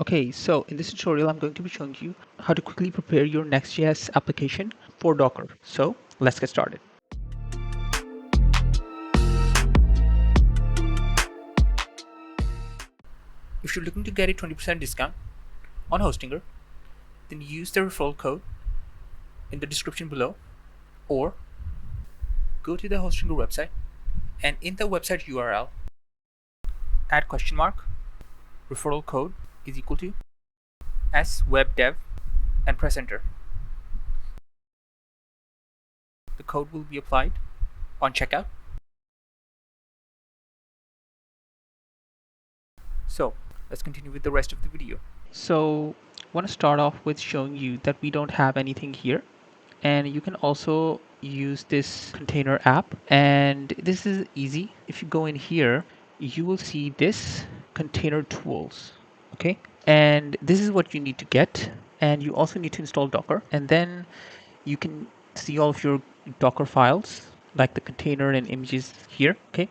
Okay, so in this tutorial, I'm going to be showing you how to quickly prepare your Next.js application for Docker. So let's get started. If you're looking to get a 20% discount on Hostinger, then use the referral code in the description below, or go to the Hostinger website, and in the website URL, add question mark, referral code is equal to swebdev, and press enter. The code will be applied on checkout. So let's continue with the rest of the video. So I want to start off with showing you that we don't have anything here, and you can also use this container app, and this is easy. If you go in here, you will see this container tools. Okay, and this is what you need to get, and you also need to install Docker, and then you can see all of your Docker files like the container and images here. Okay,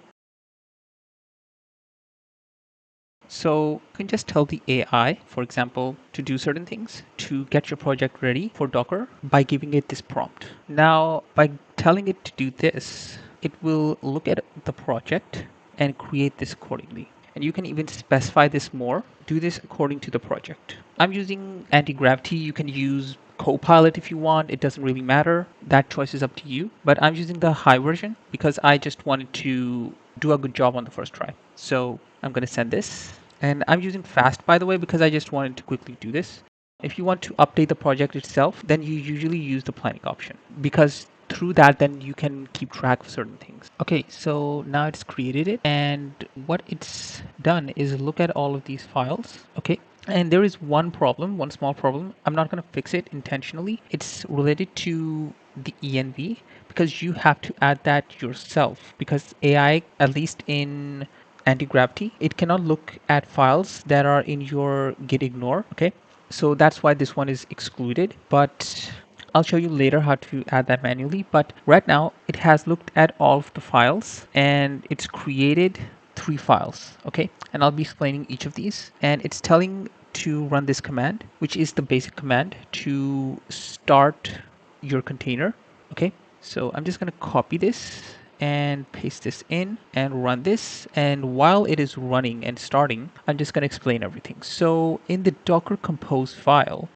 so you can just tell the AI, for example, to do certain things to get your project ready for Docker by giving it this prompt. Now, by telling it to do this, it will look at the project and create this accordingly. And you can even specify this more. Do this according to the project. I'm using Antigravity. You can use Copilot if you want. It doesn't really matter. That choice is up to you. But I'm using the high version because I just wanted to do a good job on the first try. So I'm going to send this. And I'm using fast, by the way, because I just wanted to quickly do this. If you want to update the project itself, then you usually use the planning option, because through that, then you can keep track of certain things. Okay, so now it's created it, and what it's done is look at all of these files. Okay, and there is one problem, one small problem. I'm not going to fix it intentionally. It's related to the env, because you have to add that yourself, because AI, at least in Antigravity, it cannot look at files that are in your git ignore. Okay, so that's why this one is excluded, but I'll show you later how to add that manually. But right now it has looked at all of the files and it's created 3 files. Okay, and I'll be explaining each of these, and it's telling to run this command, which is the basic command to start your container. Okay, so I'm just going to copy this and paste this in and run this, and while it is running and starting, I'm just going to explain everything. So in the Docker compose file,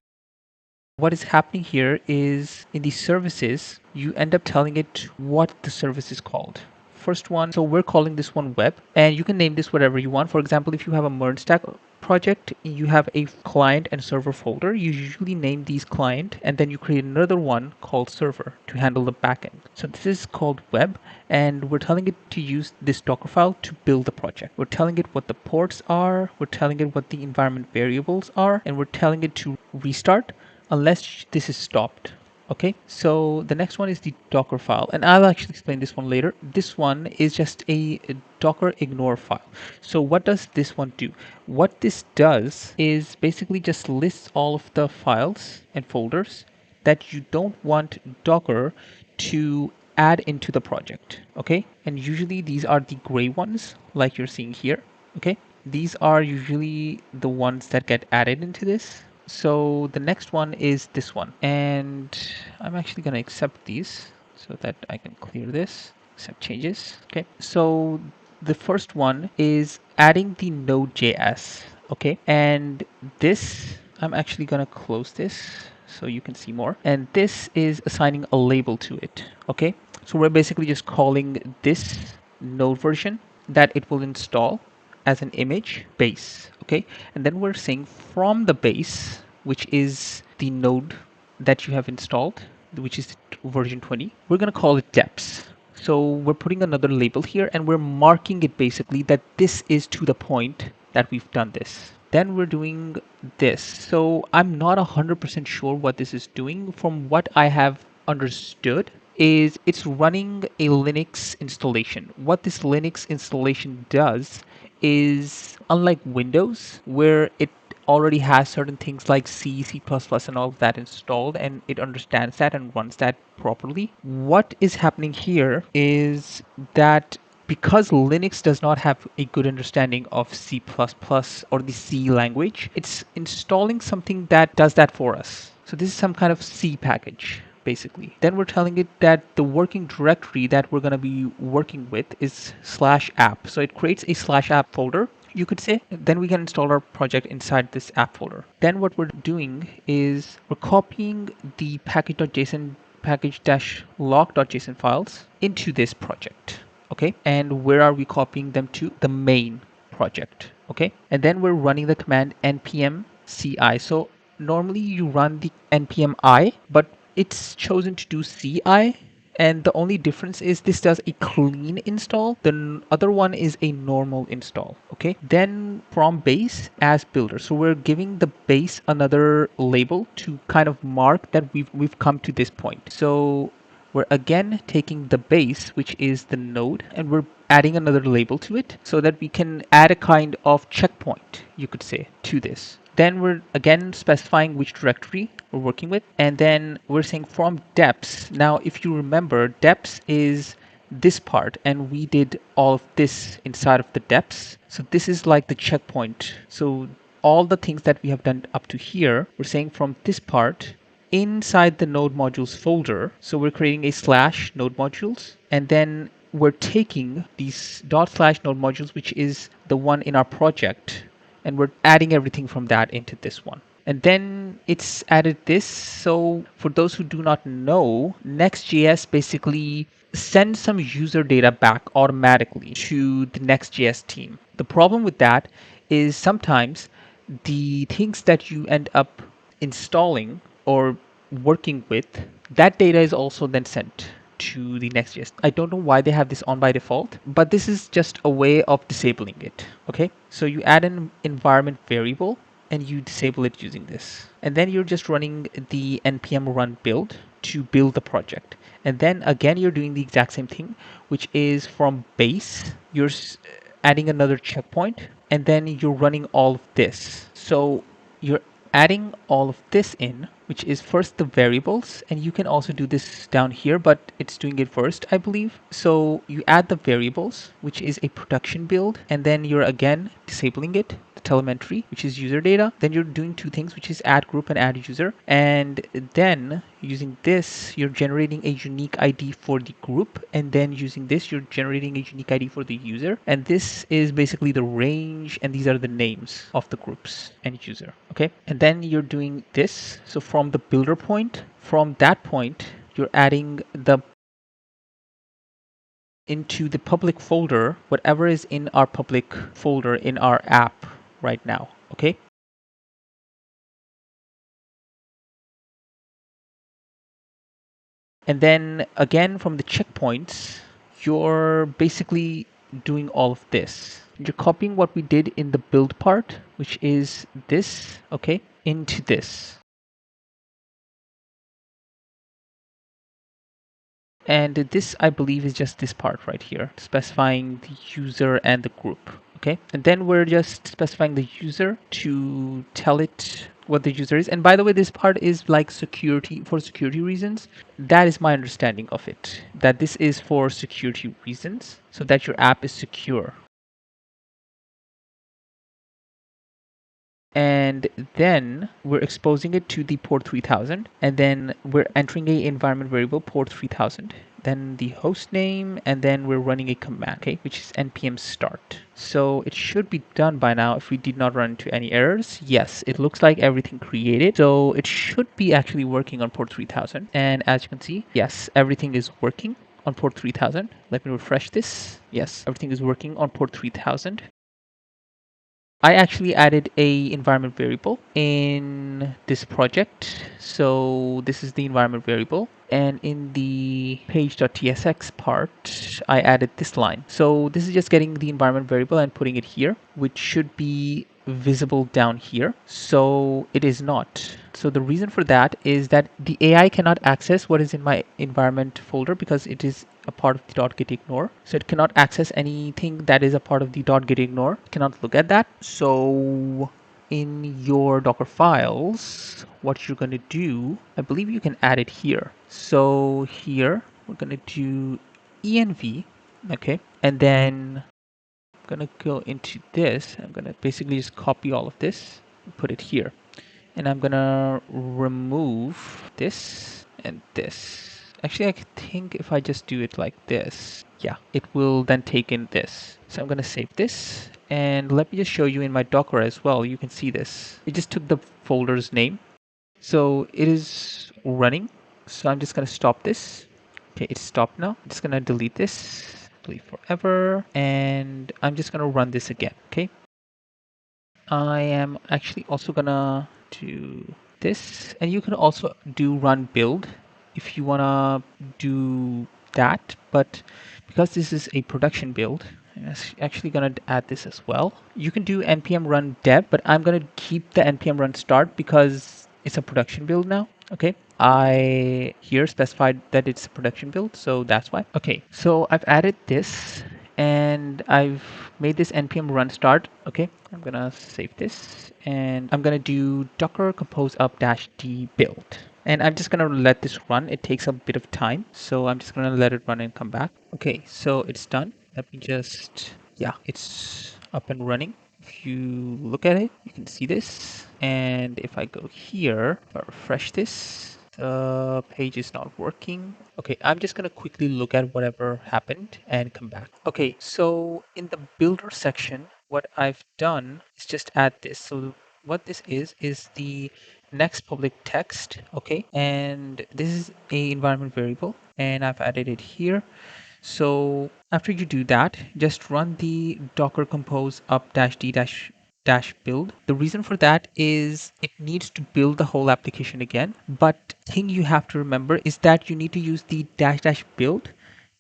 what is happening here is in the services, you end up telling it what the service is called. First one, so we're calling this one web, and you can name this whatever you want. For example, if you have a merge stack project, you have a client and server folder. You usually name these client, and then you create another one called server to handle the backend. So this is called web, and we're telling it to use this Dockerfile to build the project. We're telling it what the ports are, we're telling it what the environment variables are, and we're telling it to restart unless this is stopped. Okay, so the next one is the Docker file, and I'll actually explain this one later. This one is just a Docker ignore file. So what does this one do? What this does is basically just lists all of the files and folders that you don't want Docker to add into the project. Okay, and usually these are the gray ones like you're seeing here. Okay, these are usually the ones that get added into this. So the next one is this one, and I'm actually going to accept these so that I can clear this, accept changes. Okay, so the first one is adding the Node.js. Okay, and this, I'm actually going to close this so you can see more, and this is assigning a label to it. Okay, so we're basically just calling this node version that it will install as an image base. Okay, and then we're saying from the base, which is the node that you have installed, which is version 20, we're going to call it deps. So we're putting another label here, and we're marking it basically that this is to the point that we've done this. Then we're doing this. So I'm not 100% sure what this is doing. From what I have understood, is it's running a Linux installation. What this Linux installation does is, unlike Windows, where it already has certain things like C, C++, and all of that installed, and it understands that and runs that properly. What is happening here is that because Linux does not have a good understanding of C++ or the C language, it's installing something that does that for us. So this is some kind of C package, basically. Then we're telling it that the working directory that we're going to be working with is /app. So it creates a /app folder, you could say. Then we can install our project inside this app folder. Then what we're doing is we're copying the package.json package-log.json files into this project. Okay, and where are we copying them to? The main project. Okay, and then we're running the command npm ci. So normally you run the npm I, but it's chosen to do ci, and the only difference is this does a clean install. The other one is a normal install. Okay, then from base as builder, so we're giving the base another label to kind of mark that we've come to this point. So we're again taking the base, which is the node, and we're adding another label to it so that we can add a kind of checkpoint, you could say, to this. Then we're again specifying which directory we're working with, and then we're saying from deps. Now, if you remember, deps is this part, and we did all of this inside of the deps. So this is like the checkpoint. So all the things that we have done up to here, we're saying from this part inside the node modules folder. So we're creating a /node modules, and then we're taking these /node modules, which is the one in our project, and we're adding everything from that into this one. And then it's added this. So for those who do not know, Next.js basically sends some user data back automatically to the Next.js team. The problem with that is sometimes the things that you end up installing or working with, that data is also then sent to the Next.js. I don't know why they have this on by default, but this is just a way of disabling it. Okay, so you add an environment variable and you disable it using this. And then you're just running the npm run build to build the project. And then again, you're doing the exact same thing, which is from base, you're adding another checkpoint, and then you're running all of this. So you're adding all of this in, which is first the variables, and you can also do this down here, but it's doing it first, I believe. So you add the variables, which is a production build, and then you're again disabling it, the telemetry, which is user data. Then you're doing two things, which is add group and add user. And then using this, you're generating a unique ID for the group, and then using this, you're generating a unique ID for the user. And this is basically the range, and these are the names of the groups and user. Okay, and then you're doing this. So from the builder point, from that point, you're adding the into the public folder, whatever is in our public folder in our app right now. Okay. And then again, from the checkpoints, you're basically doing all of this. You're copying what we did in the build part, which is this, okay, into this. And this, I believe, is just this part right here, specifying the user and the group. Okay. And then we're just specifying the user to tell it what the user is. And by the way, this part is like security, for security reasons. That is my understanding of it, that this is for security reasons, so that your app is secure. And then we're exposing it to the port 3000, and then we're entering a environment variable port 3000, then the host name, and then we're running a command, okay, which is npm start. So it should be done by now if we did not run into any errors. Yes, it looks like everything created, so it should be actually working on port 3000. And as you can see, yes, everything is working on port 3000. Let me refresh this. Yes, everything is working on port 3000. I actually added a environment variable in this project. So this is the environment variable. And in the page.tsx part, I added this line. So this is just getting the environment variable and putting it here, which should be visible down here. So it is not. So the reason for that is that the AI cannot access what is in my environment folder because it is a part of the .gitignore. So it cannot access anything that is a part of the .gitignore. It cannot look at that. So in your Docker files, what you're going to do, I believe you can add it here. So here we're going to do env Okay. And then I'm gonna go into this. I'm gonna basically just copy all of this and put it here. And I'm gonna remove this and this. Actually, I think if I just do it like this, yeah, it will then take in this. So I'm gonna save this, and let me just show you in my Docker as well. You can see this. It just took the folder's name. So it is running. So I'm just gonna stop this. Okay, it's stopped now. I'm just gonna delete this, delete forever, and I'm just gonna run this again, okay? I am actually also gonna do this, and you can also do run build if you wanna do that, but because this is a production build, I'm actually gonna add this as well. You can do npm run dev, but I'm gonna keep the npm run start because it's a production build now. Okay, I here specified that it's a production build, so that's why. Okay, so I've added this and I've made this npm run start. Okay, I'm gonna save this and I'm gonna do docker compose up dash d build. And I'm just gonna let this run. It takes a bit of time, so I'm just gonna let it run and come back. Okay, so it's done. Let me just, yeah, it's up and running. If you look at it, you can see this. And if I go here, if I refresh this, the page is not working. Okay, I'm just gonna quickly look at whatever happened and come back. Okay, so in the builder section, what I've done is just add this. So what this is the next public text, okay? And this is a environment variable, and I've added it here. So after you do that, just run the docker compose up dash d dash build. The reason for that is it needs to build the whole application again. But thing you have to remember is that you need to use the dash dash build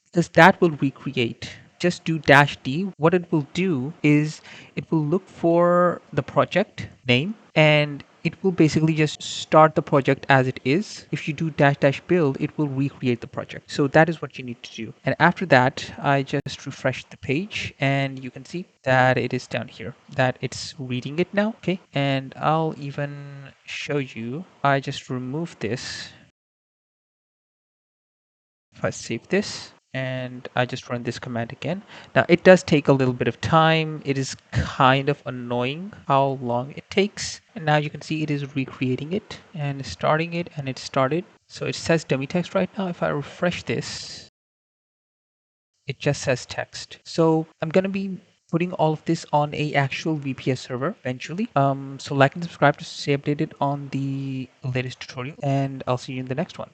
because that will recreate. Just do dash D. What it will do is it will look for the project name and it will basically just start the project as it is. If you do dash dash build, it will recreate the project. So that is what you need to do. And after that, I just refresh the page and you can see that it is down here, that it's reading it now. Okay. And I'll even show you, I just remove this. If I save this and I just run this command again. Now it does take a little bit of time. It is kind of annoying how long it takes. And now you can see it is recreating it and starting it, and it started. So it says dummy text right now. If I refresh this, it just says text. So I'm going to be putting all of this on a actual VPS server eventually. So like and subscribe to stay updated on the latest tutorial, and I'll see you in the next one.